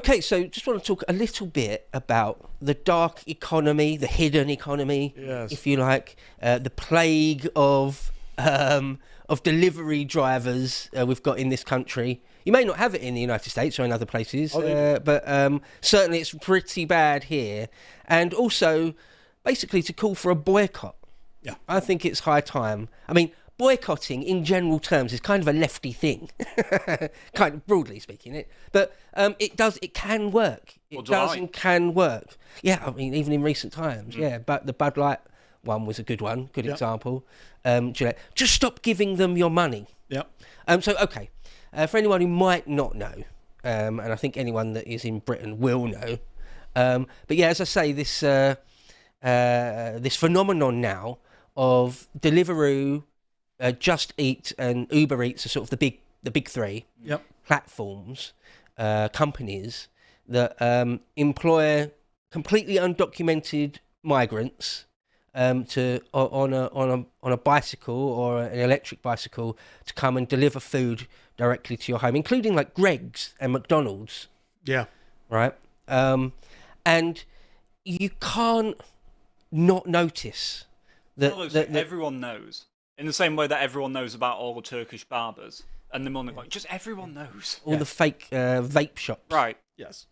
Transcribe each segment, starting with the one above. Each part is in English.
Okay, so just want to talk a little bit about the dark economy, the hidden economy, if you like, the plague of delivery drivers we've got in this country. You may not have it in the United States or in other places, but certainly it's pretty bad here. And also, basically, to call for a boycott. Yeah, I think it's high time. I mean, boycotting in general terms is kind of a lefty thing, kind of broadly speaking. But it can work. It does and can work. Yeah, I mean, even in recent times, but the Bud Light one was a good one, good example. Gillette, just stop giving them your money. Yeah. For anyone who might not know, and I think anyone that is in Britain will know, but yeah, as I say, this phenomenon now of Deliveroo, Just Eat and Uber Eats are sort of the big three platforms, companies that employ completely undocumented migrants on a bicycle or an electric bicycle to come and deliver food directly to your home, including like Greggs and McDonald's. Yeah. Right. And you can't not notice that everyone knows. In the same way that everyone knows about all the Turkish barbers and the money, just everyone knows. All the fake vape shops. Right. Yes.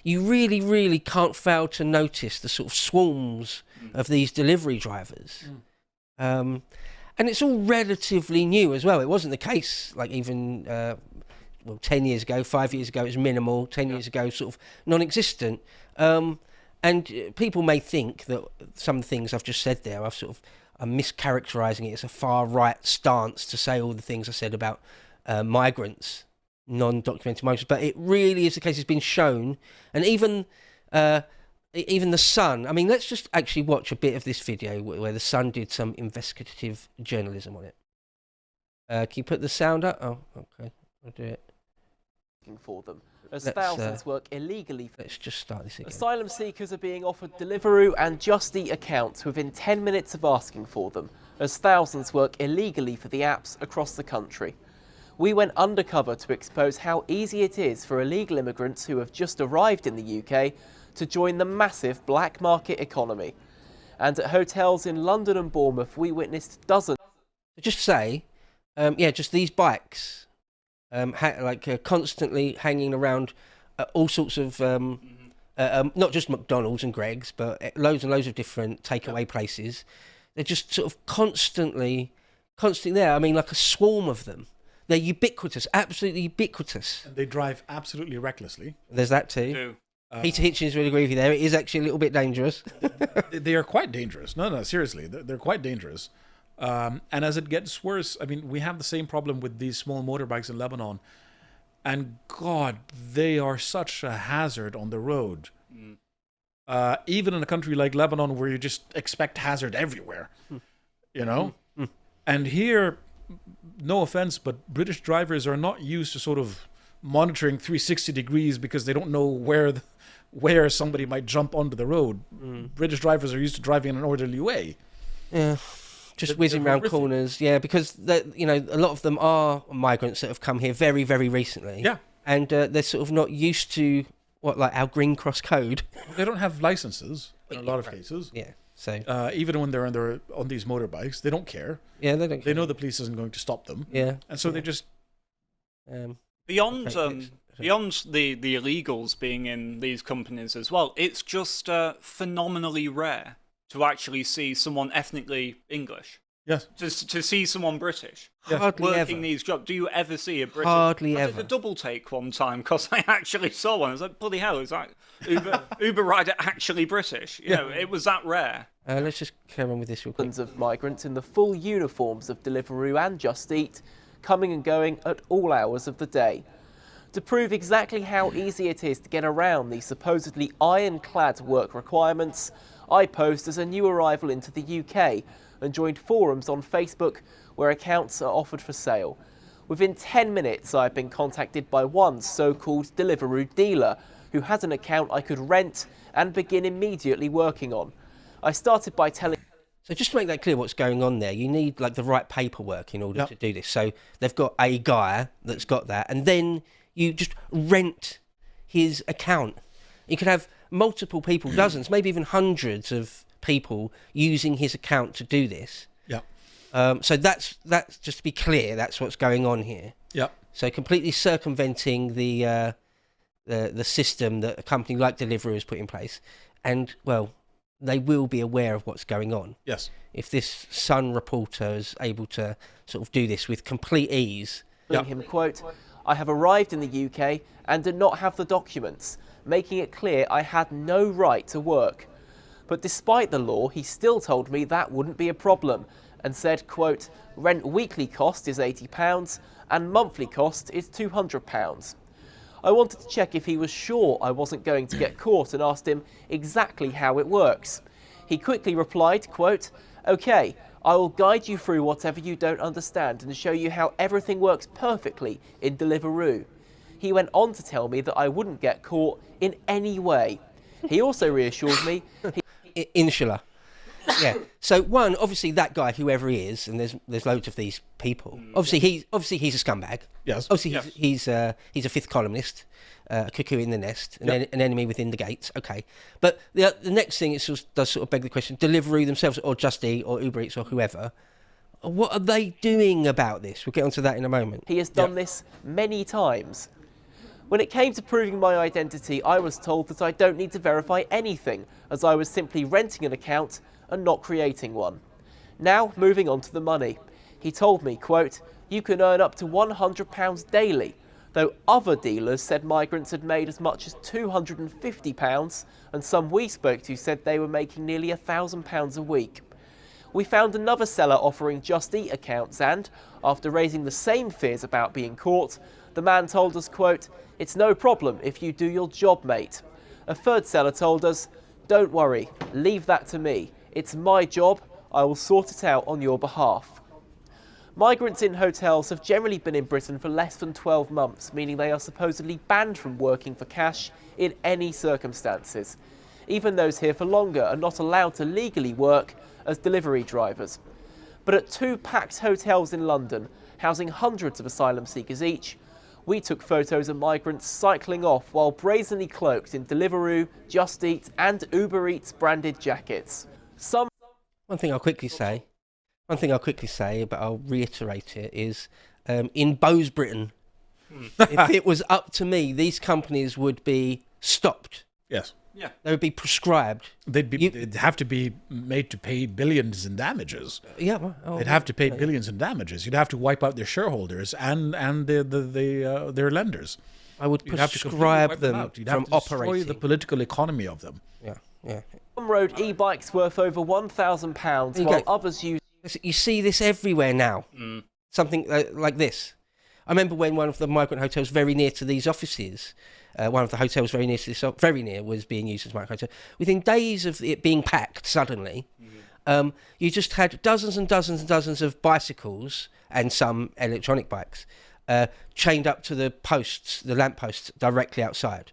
You really, really can't fail to notice the sort of swarms of these delivery drivers. And it's all relatively new as well. It wasn't the case, like even 10 years ago, 5 years ago, it was minimal. 10 years ago, sort of non-existent. And people may think that some things I've just said there, I'm mischaracterising it as a far-right stance to say all the things I said about migrants, non-documented migrants, but it really is the case. It's been shown, and even the Sun. I mean, let's just actually watch a bit of this video where the Sun did some investigative journalism on it. Can you put the sound up? Oh, okay, I'll do it. For them, as thousands work illegally. Let's just start this again. Asylum seekers are being offered Deliveroo and Just Eat accounts within 10 minutes of asking for them, as thousands work illegally for the apps across the country. We went undercover to expose how easy it is for illegal immigrants who have just arrived in the UK to join the massive black market economy. And at hotels in London and Bournemouth, we witnessed dozens. Just say, just these bikes, constantly hanging around all sorts of, not just McDonald's and Greggs, but loads and loads of different takeaway places. They're just sort of constantly there. I mean, like a swarm of them. They're ubiquitous, absolutely ubiquitous. And they drive absolutely recklessly. There's that too. Peter Hitchens would agree with you there. It is actually a little bit dangerous. They are quite dangerous. No, seriously. They're quite dangerous. And as it gets worse, I mean, we have the same problem with these small motorbikes in Lebanon. And God, they are such a hazard on the road. Even in a country like Lebanon where you just expect hazard everywhere, you know? And here, no offense, but British drivers are not used to sort of monitoring 360 degrees because they don't know where somebody might jump onto the road. British drivers are used to driving in an orderly way. Yeah. Just whizzing around corners, because a lot of them are migrants that have come here very, very recently. Yeah, and they're sort of not used to our Green Cross code. They don't have licenses in a lot of cases. Yeah, so even when they're on these motorbikes, they don't care. Yeah, they don't care. They know the police isn't going to stop them. Yeah, and so they just beyond the illegals being in these companies as well. It's just phenomenally rare to actually see someone ethnically English. Yes. To see someone British Hardly working ever. these jobs. Do you ever see a British? Hardly I ever. did a double take one time because I actually saw one. I was like, bloody hell, is that Uber rider actually British? You know, it was that rare. Let's just carry on with this real quick. Thousands of migrants in the full uniforms of Deliveroo and Just Eat, coming and going at all hours of the day. To prove exactly how easy it is to get around these supposedly ironclad work requirements, I posed as a new arrival into the UK and joined forums on Facebook where accounts are offered for sale. Within 10 minutes, I've been contacted by one so-called Deliveroo dealer who had an account I could rent and begin immediately working on. I started by telling... So just to make that clear what's going on there, you need the right paperwork in order to do this. So they've got a guy that's got that, and then you just rent his account. You could have multiple people, dozens, maybe even hundreds of people using his account to do this. Yeah. So that's just to be clear, that's what's going on here. Yeah. So completely circumventing the system that a company like Deliveroo has put in place, and well, they will be aware of what's going on. Yes. If this Sun reporter is able to sort of do this with complete ease. Him, quote, "I have arrived in the UK and did not have the documents, making it clear I had no right to work. But despite the law, he still told me that wouldn't be a problem and said, quote, rent weekly cost is £80 and monthly cost is £200. I wanted to check if he was sure I wasn't going to get caught and asked him exactly how it works. He quickly replied, quote, okay, I will guide you through whatever you don't understand and show you how everything works perfectly in Deliveroo. He went on to tell me that I wouldn't get caught in any way. He also reassured me... Inshallah. Yeah. So one, obviously that guy, whoever he is, and there's loads of these people. Obviously he's a scumbag. Yes. Obviously he's a fifth columnist, a cuckoo in the nest, an enemy within the gates. Okay. But the next thing does sort of beg the question: Deliveroo themselves, or Just Eat, or Uber Eats, or whoever. What are they doing about this? We'll get onto that in a moment. He has done this many times. When it came to proving my identity, I was told that I don't need to verify anything, as I was simply renting an account and not creating one. Now, moving on to the money. He told me, quote, you can earn up to £100 daily, though other dealers said migrants had made as much as £250, and some we spoke to said they were making nearly £1,000 a week. We found another seller offering Just Eat accounts and, after raising the same fears about being caught, the man told us, quote, it's no problem if you do your job, mate. A third seller told us, don't worry, leave that to me. It's my job, I will sort it out on your behalf. Migrants in hotels have generally been in Britain for less than 12 months, meaning they are supposedly banned from working for cash in any circumstances. Even those here for longer are not allowed to legally work as delivery drivers. But at 2 packed hotels in London, housing hundreds of asylum seekers each, we took photos of migrants cycling off while brazenly cloaked in Deliveroo, Just Eat and Uber Eats branded jackets. One thing I'll quickly say, but I'll reiterate it, is in Beau's Britain, if it was up to me, these companies would be stopped. Yes. Yeah. They would be prescribed. They'd have to be made to pay billions in damages. Yeah. Well, They'd have to pay billions in damages. You'd have to wipe out their shareholders and their lenders. I would You'd have to prescribe them out. You'd from have to destroy operating. the political economy of them. Yeah. Some rode e-bikes worth over £1,000 while others used... You see this everywhere now. Something like this. I remember when one of the migrant hotels very near to these offices, one of the hotels very near to this, very near, was being used as a migrant hotel. Within days of it being packed suddenly, you just had dozens and dozens and dozens of bicycles and some electronic bikes chained up to the posts, the lamp posts directly outside.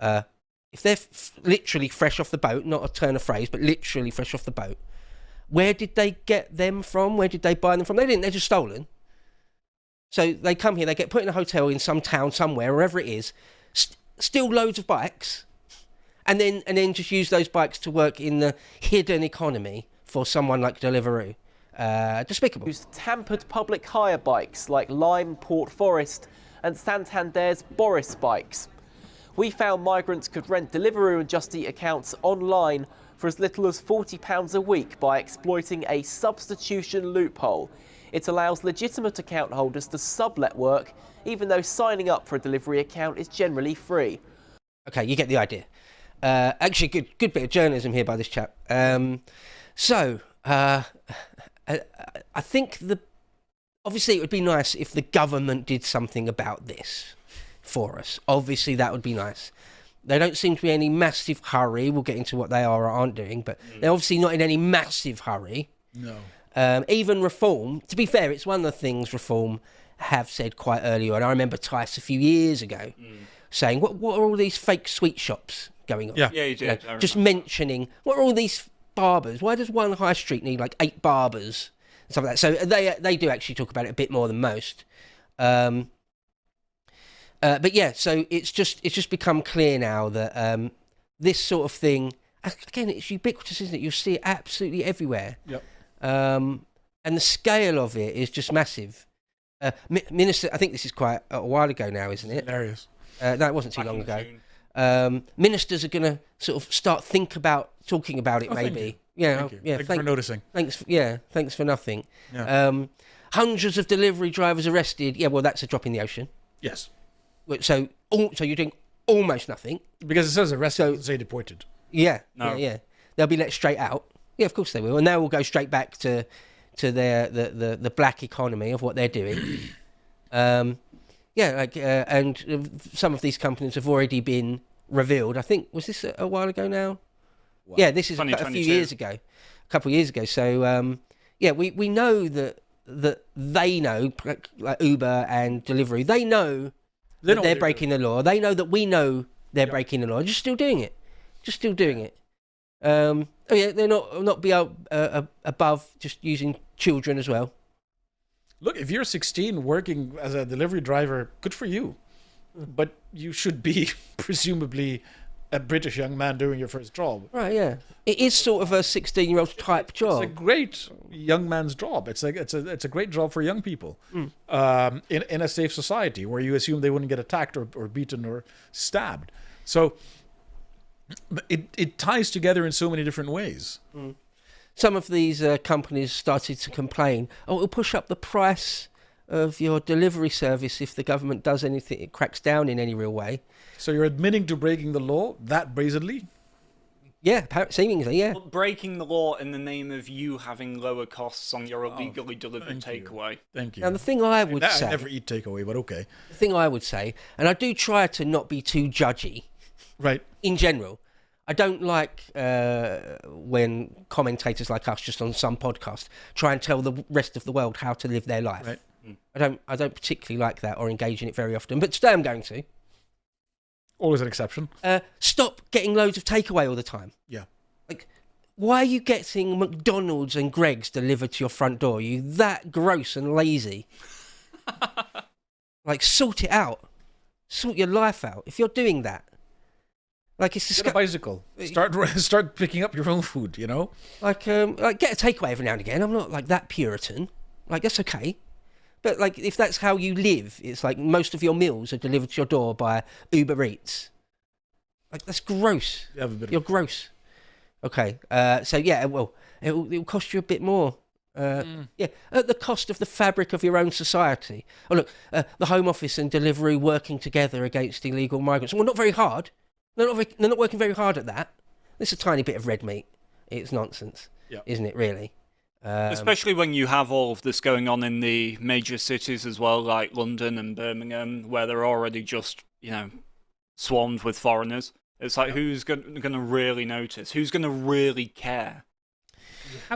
If they're literally fresh off the boat, not a turn of phrase, but literally fresh off the boat, where did they get them from? Where did they buy them from? They didn't, they're just stolen. So they come here, they get put in a hotel in some town somewhere, wherever it is, steal loads of bikes, and then just use those bikes to work in the hidden economy for someone like Deliveroo. Despicable. Used tampered public hire bikes like Lime, Port Forest and Santander's Boris bikes. We found migrants could rent Deliveroo and Just Eat accounts online for as little as £40 a week by exploiting a substitution loophole. It allows legitimate account holders to sublet work, even though signing up for a delivery account is generally free. Okay, you get the idea. Actually, good bit of journalism here by this chap. I think obviously it would be nice if the government did something about this for us. Obviously, that would be nice. They don't seem to be in any massive hurry. We'll get into what they are or aren't doing, but they're obviously not in any massive hurry. No. Even Reform, to be fair, it's one of the things Reform have said quite early on. I remember Tice a few years ago saying, what are all these fake sweet shops going on? Yeah, you did. Just mentioning, what are all these barbers? Why does one high street need like 8 barbers? And stuff like that. So they do actually talk about it a bit more than most. But yeah, so it's just become clear now that this sort of thing, again, it's ubiquitous, isn't it? You'll see it absolutely everywhere. Yep. And the scale of it is just massive. Minister, I think this is quite a while ago now, isn't it? Hilarious. No, it wasn't too long ago. Ministers are going to sort of start talking about it, maybe. Thank you. Thanks for noticing. Thanks for nothing. Yeah. Hundreds of delivery drivers arrested. Yeah, well, that's a drop in the ocean. Yes. So you're doing almost nothing. Because it says arrested, doesn't say deported. Yeah, No. yeah. They'll be let straight out. Yeah, of course they will, and they will go straight back to their the black economy of what they're doing. And some of these companies have already been revealed. I think, was this a while ago now? Wow. Yeah, this is a few 2022. years ago, a couple of years ago. So we know that they know, like Uber and delivery, they know that they're breaking the law. They know that we know they're breaking the law. Just still doing it. They're not above just using children as well. Look, if you're 16 working as a delivery driver, good for you. But you should be presumably a British young man doing your first job. Right, yeah. It is sort of a 16-year-old type job. It's a great young man's job. It's a great job for young people in a safe society where you assume they wouldn't get attacked or beaten or stabbed. So it ties together in so many different ways. Some of these companies started to complain, it'll push up the price of your delivery service if the government does anything, it cracks down in any real way. So you're admitting to breaking the law that brazenly? Yeah, seemingly, yeah. But breaking the law in the name of you having lower costs on your illegally delivered takeaway. Thank you. Now, the thing I would say... I never eat takeaway, but okay. The thing I would say, and I do try to not be too judgy, Right. in general. I don't like when commentators like us, just on some podcast, try and tell the rest of the world how to live their life. Right. I don't particularly like that or engage in it very often, but today I'm going to. Always an exception. Stop getting loads of takeaway all the time. Yeah. Like, why are you getting McDonald's and Greg's delivered to your front door? Are you that gross and lazy? Like, sort it out. Sort your life out. If you're doing that. Like, it's Get a bicycle. Start picking up your own food, you know? like get a takeaway every now and again. I'm not like that Puritan. Like, that's okay. But like, if that's how you live, it's like most of your meals are delivered to your door by Uber Eats. Like, that's gross. You're gross. Okay. So yeah, well, it'll cost you a bit more. Yeah, at the cost of the fabric of your own society. Oh look, the Home Office and delivery working together against illegal migrants. Well, not very hard. They're not working very hard at that. It's a tiny bit of red meat. It's nonsense, isn't it? Really. Especially when you have all of this going on in the major cities as well, like London and Birmingham, where they're already just, swarmed with foreigners. It's like, who's going to really notice? Who's going to really care?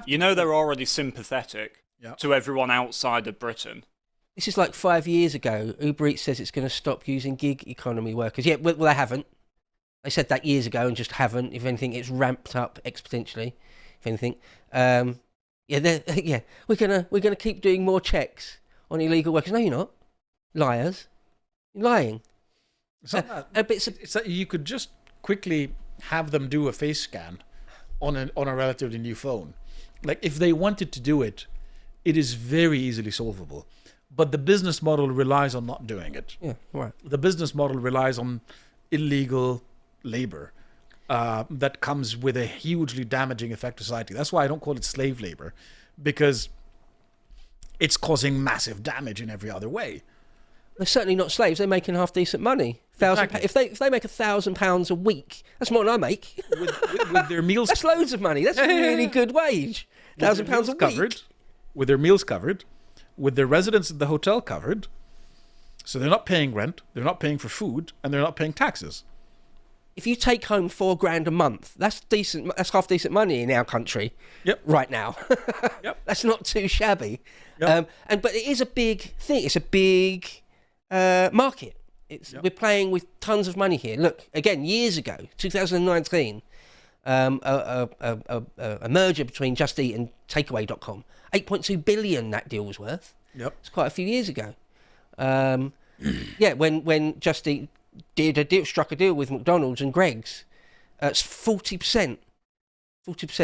They're already sympathetic to everyone outside of Britain. This is like 5 years ago. Uber Eats says it's going to stop using gig economy workers. Yeah, well, they haven't. They said that years ago and just haven't. If anything, it's ramped up exponentially. If anything. We're gonna keep doing more checks on illegal workers. No, you're not. Liars. You're lying. It's not that. It's that you could just quickly have them do a face scan on a relatively new phone. Like, if they wanted to do it, it is very easily solvable. But the business model relies on not doing it. Yeah, right. The business model relies on illegal labor. That comes with a hugely damaging effect to society. That's why I don't call it slave labor, because it's causing massive damage in every other way. They're certainly not slaves. They're making half decent money. Exactly. If they make £1,000 a week, that's more than I make. With their meals, that's loads of money. That's a really good wage. £1,000 a week. Covered, with their meals covered, with their residence at the hotel covered. So they're not paying rent, they're not paying for food, and they're not paying taxes. If you take home £4,000 a month, that's decent. That's half decent money in our country. Yep. Right now. Yep. That's not too shabby. Yep. But it is a big thing. It's a big market. We're playing with tons of money here. Look, again, years ago, 2019, a merger between Just Eat and Takeaway.com, 8.2 billion that deal was worth. Yep. It's quite a few years ago. Yeah, when Just Eat struck a deal with McDonald's and Greggs, it's 40%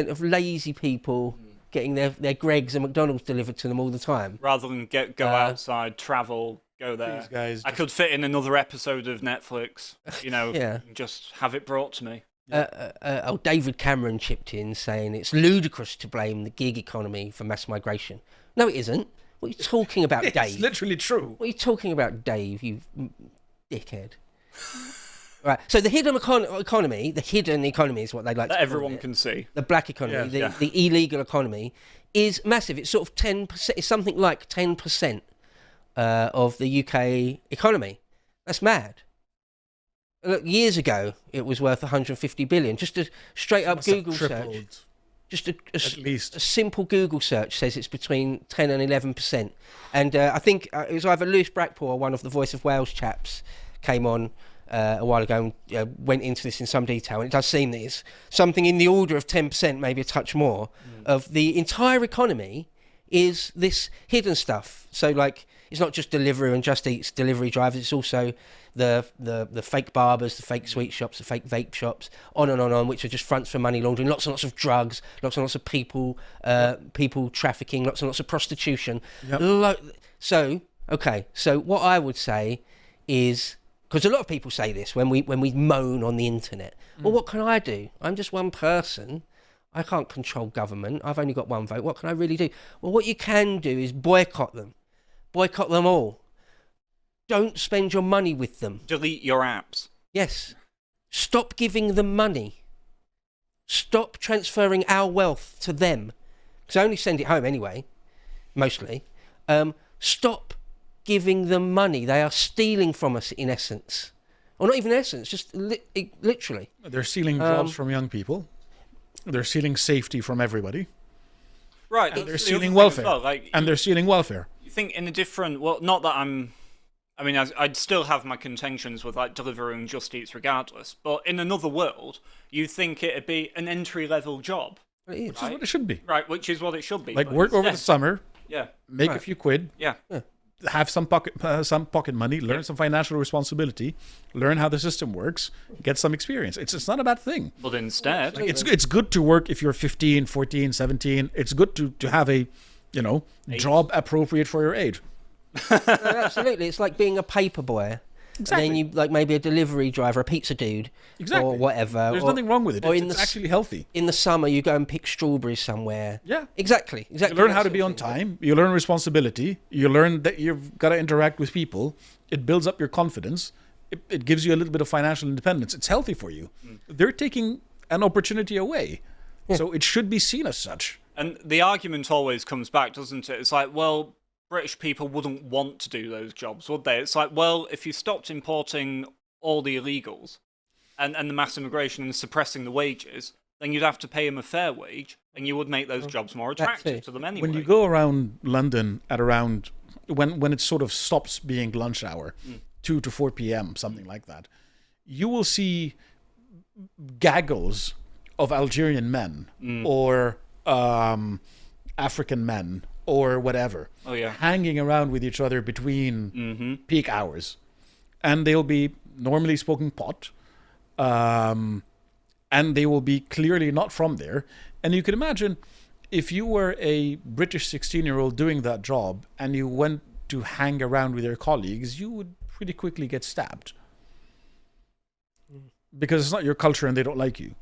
of lazy people getting their Greggs and McDonald's delivered to them all the time. Rather than go outside, travel, go there. These guys I could fit in another episode of Netflix, Yeah. and just have it brought to me. David Cameron chipped in saying it's ludicrous to blame the gig economy for mass migration. No, it isn't. What are you talking about, Dave? It's literally true. What are you talking about, Dave, you dickhead? Right, so the hidden economy is what they like That to call everyone it. can see. The black economy, Yeah. the illegal economy, is massive. It's sort of 10%, it's something like 10% of the UK economy. That's mad. Look, years ago, it was worth 150 billion. Just a straight up Google search. Just at least. a simple Google search says it's between 10 and 11%. And I think it was either Lewis Brackpool or one of the Voice of Wales chaps came on a while ago and went into this in some detail. And it does seem that it's something in the order of 10%, maybe a touch more, of the entire economy is this hidden stuff. So, like, it's not just Deliveroo and Just Eat's delivery drivers, it's also the fake barbers, the fake sweet shops, the fake vape shops, on and on, which are just fronts for money laundering, lots and lots of drugs, lots and lots of people trafficking, lots and lots of prostitution. Yep. So what I would say is, because a lot of people say this when we moan on the internet, well, what can I do? I'm just one person. I can't control government. I've only got one vote. What can I really do? Well, what you can do is boycott them. Boycott them all. Don't spend your money with them. Delete your apps. Yes. Stop giving them money. Stop transferring our wealth to them. Because I only send it home anyway, mostly. Stop giving them money. They are stealing from us in essence. Or not even in essence, just literally. They're stealing jobs from young people. They're stealing safety from everybody. Right. And they're stealing welfare. Well. Like, and they're stealing welfare. You think in a different... Well, not that I'd still have my contentions with like Deliveroo and Just Eats regardless, but in another world, you think it'd be an entry-level job. It is. Which is what it should be. Right, which is what it should be. Like, but work over the instead- summer, Yeah, make a few quid, yeah. have some pocket money, learn some financial responsibility, learn how the system works, get some experience. It's not a bad thing. But instead... It's good to work if you're 15, 14, 17. It's good to have a, job appropriate for your age. No, absolutely. It's like being a paper boy. Exactly. And then you, like, maybe a delivery driver, a pizza dude, Exactly. or whatever. There's nothing wrong with it. It's actually healthy. In the summer, you go and pick strawberries somewhere. Yeah. Exactly. You learn how to be on time. You learn responsibility. You learn that you've got to interact with people. It builds up your confidence. It gives you a little bit of financial independence. It's healthy for you. They're taking an opportunity away. Yeah. So it should be seen as such. And the argument always comes back, doesn't it? It's like, well, British people wouldn't want to do those jobs, would they? It's like, well, if you stopped importing all the illegals and the mass immigration and suppressing the wages, then you'd have to pay them a fair wage, and you would make those jobs more attractive to them anyway. When you go around London at around, when it sort of stops being lunch hour, 2 to 4 p.m., something like that, you will see gaggles of Algerian men or African men or whatever, hanging around with each other between peak hours. And they'll be normally smoking pot, and they will be clearly not from there. And you can imagine if you were a British 16-year-old doing that job and you went to hang around with your colleagues, you would pretty quickly get stabbed. Because it's not your culture and they don't like you.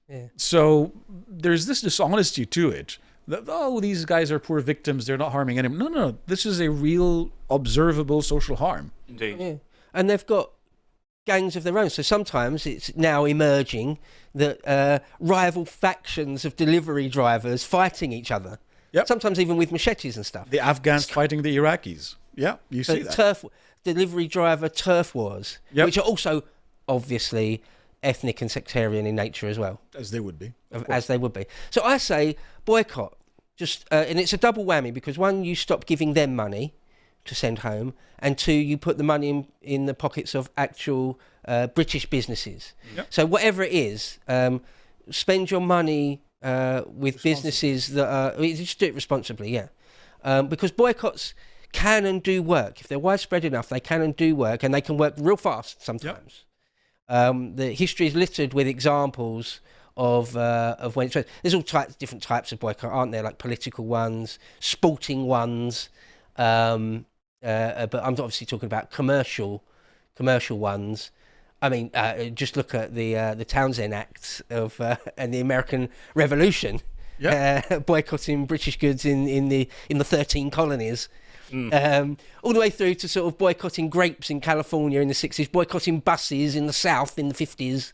Yeah. So there's this dishonesty to it. That, these guys are poor victims, they're not harming anyone. No, this is a real observable social harm. Indeed. Yeah. And they've got gangs of their own. So sometimes it's now emerging that rival factions of delivery drivers fighting each other. Yep. Sometimes even with machetes and stuff. The Afghans fighting the Iraqis. Yeah, you see that. Delivery driver turf wars, which are also obviously ethnic and sectarian in nature as well. As they would be. As they would be. So I say boycott. And it's a double whammy, because one, you stop giving them money to send home, and two, you put the money in the pockets of actual British businesses. Yep. So whatever it is, spend your money with businesses that are... Just do it responsibly, yeah. Because boycotts can and do work. If they're widespread enough, they can and do work, and they can work real fast sometimes. The history is littered with examples of when there's all different types of boycott, aren't there? Like political ones, sporting ones, but I'm obviously talking about commercial ones. I mean, just look at the Townsend Act and the American Revolution, boycotting British goods in the 13 colonies. All the way through to sort of boycotting grapes in California in the 60s, boycotting buses in the South in the 50s.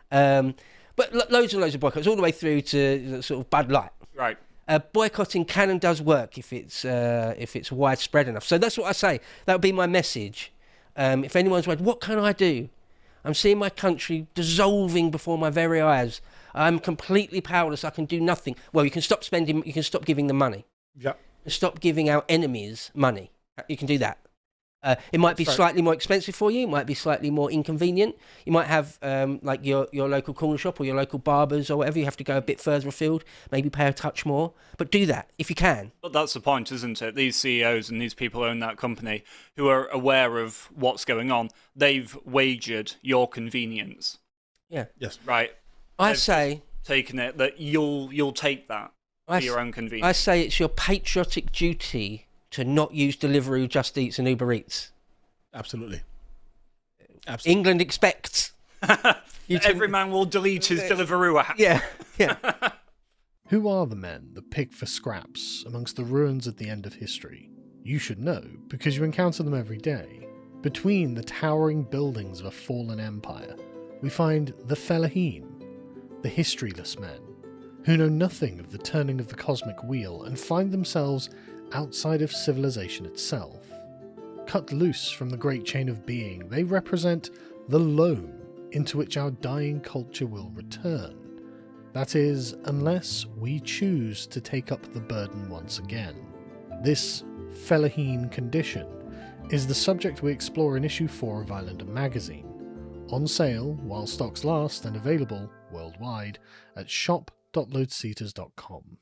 But loads and loads of boycotts, all the way through to sort of Bud Light. Right. Boycotting can and does work if it's widespread enough. So that's what I say. That would be my message. If anyone's wondering, what can I do? I'm seeing my country dissolving before my very eyes. I'm completely powerless. I can do nothing. Well, you can stop spending. You can stop giving them money. Yeah. Stop giving our enemies money. You can do that. It might be slightly more expensive for you. It might be slightly more inconvenient. You might have like your local corner shop or your local barbers or whatever. You have to go a bit further afield, maybe pay a touch more. But do that if you can. But that's the point, isn't it? These CEOs and these people who own that company who are aware of what's going on, they've wagered your convenience. Yeah. Yes. Right. I say... taken it that you'll take that for your own convenience. I say it's your patriotic duty to not use Deliveroo, Just Eats and Uber Eats. Absolutely. England expects. Every man will delete his Deliveroo app. Yeah. Who are the men that pick for scraps amongst the ruins at the end of history? You should know, because you encounter them every day. Between the towering buildings of a fallen empire, we find the Fellaheen, the historyless men, who know nothing of the turning of the cosmic wheel and find themselves outside of civilization itself. Cut loose from the great chain of being, they represent the loam into which our dying culture will return. That is, unless we choose to take up the burden once again. This Fellaheen condition is the subject we explore in issue 4 of Islander magazine, on sale while stocks last and available worldwide at shop.loadseaters.com.